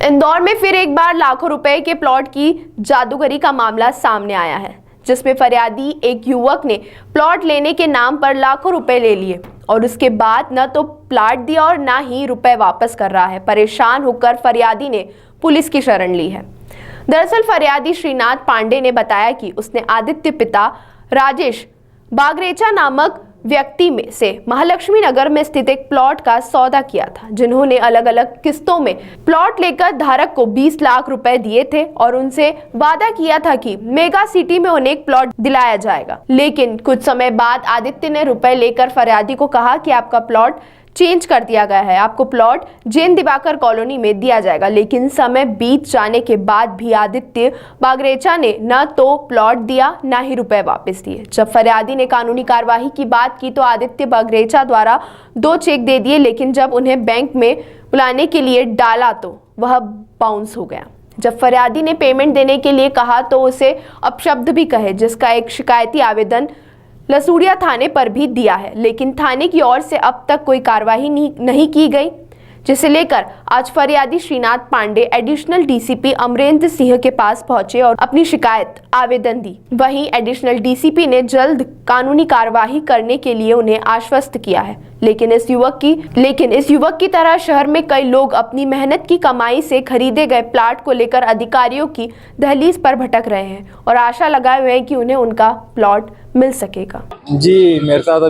इंदौर में फिर एक बार लाखों रुपए के प्लॉट की जादूगरी का मामला सामने आया है, जिसमें फरियादी एक युवक ने प्लॉट लेने के नाम पर लाखों रुपए ले लिए और उसके बाद न तो प्लॉट दिया और न ही रुपए वापस कर रहा है। परेशान होकर फरियादी ने पुलिस की शरण ली है। दरअसल फरियादी श्रीनाथ पांडे ने बताया कि उसने आदित्य पिता राजेश बागरेचा नामक व्यक्ति में से महालक्ष्मी नगर में स्थित एक प्लॉट का सौदा किया था, जिन्होंने अलग अलग किस्तों में प्लॉट लेकर धारक को 20 लाख रुपए दिए थे और उनसे वादा किया था कि मेगा सिटी में उन्हें एक प्लॉट दिलाया जाएगा। लेकिन कुछ समय बाद आदित्य ने रुपए लेकर फरियादी को कहा कि आपका प्लॉट चेंज कर दिया गया है, आपको प्लॉट जैन दिवाकर कॉलोनी में दिया जाएगा। लेकिन समय बीत जाने के बाद भी आदित्य बागरेचा ने न तो प्लॉट दिया न ही रुपए वापस दिए। जब फरियादी ने कानूनी कार्यवाही की बात की तो आदित्य बागरेचा द्वारा 2 चेक दे दिए, लेकिन जब उन्हें बैंक में बुलाने के लिए डाला तो वह बाउंस हो गया। जब फरियादी ने पेमेंट देने के लिए कहा तो उसे अपशब्द भी कहे, जिसका एक शिकायती आवेदन लसूड़िया थाने पर भी दिया है, लेकिन थाने की ओर से अब तक कोई कार्रवाई नहीं की गई, जिसे लेकर आज फरियादी श्रीनाथ पांडे एडिशनल डीसीपी अमरेंद्र सिंह के पास पहुंचे और अपनी शिकायत आवेदन दी। वहीं एडिशनल डीसीपी ने जल्द कानूनी कार्यवाही करने के लिए उन्हें आश्वस्त किया है। लेकिन इस युवक की तरह शहर में कई लोग अपनी मेहनत की कमाई से खरीदे गए प्लाट को लेकर अधिकारियों की दहलीज पर भटक रहे हैं और आशा लगाए हुए हैं कि उन्हें उनका प्लॉट मिल सकेगा। जी मेरे साथ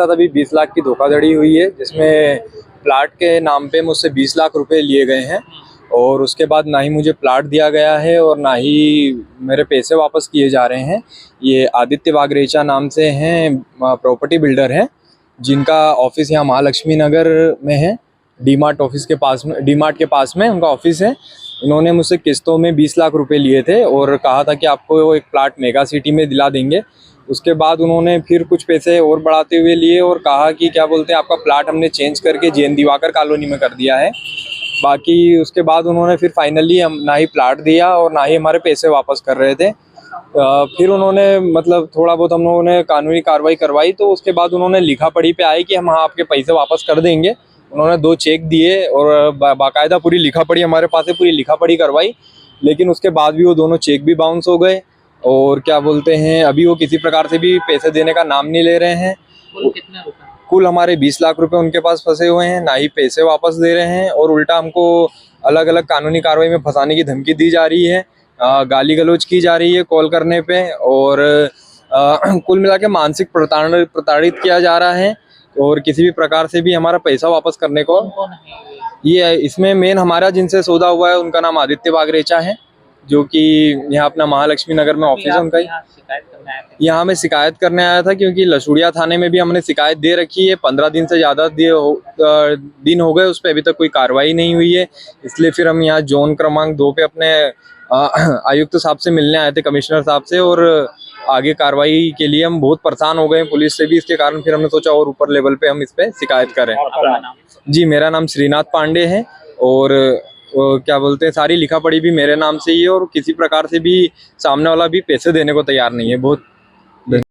अभी 20 लाख की धोखाधड़ी हुई है, जिसमें प्लाट के नाम पे मुझसे 20 लाख रुपए लिए गए हैं और उसके बाद ना ही मुझे प्लाट दिया गया है और ना ही मेरे पैसे वापस किए जा रहे हैं। ये आदित्य बागरेचा नाम से हैं, प्रॉपर्टी बिल्डर हैं, जिनका ऑफिस यहाँ महालक्ष्मी नगर में है, डीमार्ट के पास में उनका ऑफिस है। इन्होंने मुझसे किस्तों में 20 लाख रुपए लिए थे और कहा था कि आपको एक प्लाट मेगा सिटी में दिला देंगे। उसके बाद उन्होंने फिर कुछ पैसे और बढ़ाते हुए लिए और कहा कि क्या बोलते हैं, आपका प्लाट हमने चेंज करके जैन दिवाकर कॉलोनी में कर दिया है। बाकी उसके बाद उन्होंने फिर फाइनली ना ही प्लाट दिया और ना ही हमारे पैसे वापस कर रहे थे। फिर उन्होंने मतलब थोड़ा बहुत हम लोगों ने कानूनी कार्रवाई करवाई, तो उसके बाद उन्होंने लिखा पढ़ी पे आए कि हम आपके पैसे वापस कर देंगे। उन्होंने 2 चेक दिए और बाकायदा पूरी लिखा पढ़ी हमारे पास है, पूरी लिखा पढ़ी करवाई, लेकिन उसके बाद भी वो दोनों चेक भी बाउंस हो गए और क्या बोलते हैं, अभी वो किसी प्रकार से भी पैसे देने का नाम नहीं ले रहे हैं। कुल हमारे 20 लाख रुपए उनके पास फंसे हुए हैं, ना ही पैसे वापस दे रहे हैं और उल्टा हमको अलग अलग कानूनी कार्रवाई में फंसाने की धमकी दी जा रही है, गाली गलौज की जा रही है कॉल करने पे और कुल मिला के मानसिक प्रताड़ित किया जा रहा है और किसी भी प्रकार से भी हमारा पैसा वापस करने को ये इसमें मेन हमारा जिनसे सौदा हुआ है उनका नाम आदित्य बागरेचा है, जो कि यहाँ अपना महालक्ष्मी नगर में ऑफिस है उनका। यहाँ मैं शिकायत करने आया था क्योंकि लसूड़िया थाने में भी हमने शिकायत दे रखी है, 15 दिन से ज़्यादा दिन हो गए, उस पर अभी तक कोई कार्रवाई नहीं हुई है। इसलिए फिर हम यहाँ जोन क्रमांक 2 पे अपने आयुक्त साहब से मिलने आए थे, कमिश्नर साहब से, और आगे कार्रवाई के लिए हम बहुत परेशान हो गए पुलिस से भी। इसके कारण फिर हमने सोचा और ऊपर लेवल पे हम इस पे शिकायत करें। जी मेरा नाम श्रीनाथ पांडे है और क्या बोलते हैं, सारी लिखा पढ़ी भी मेरे नाम से ही है और किसी प्रकार से भी सामने वाला भी पैसे देने को तैयार नहीं है। बहुत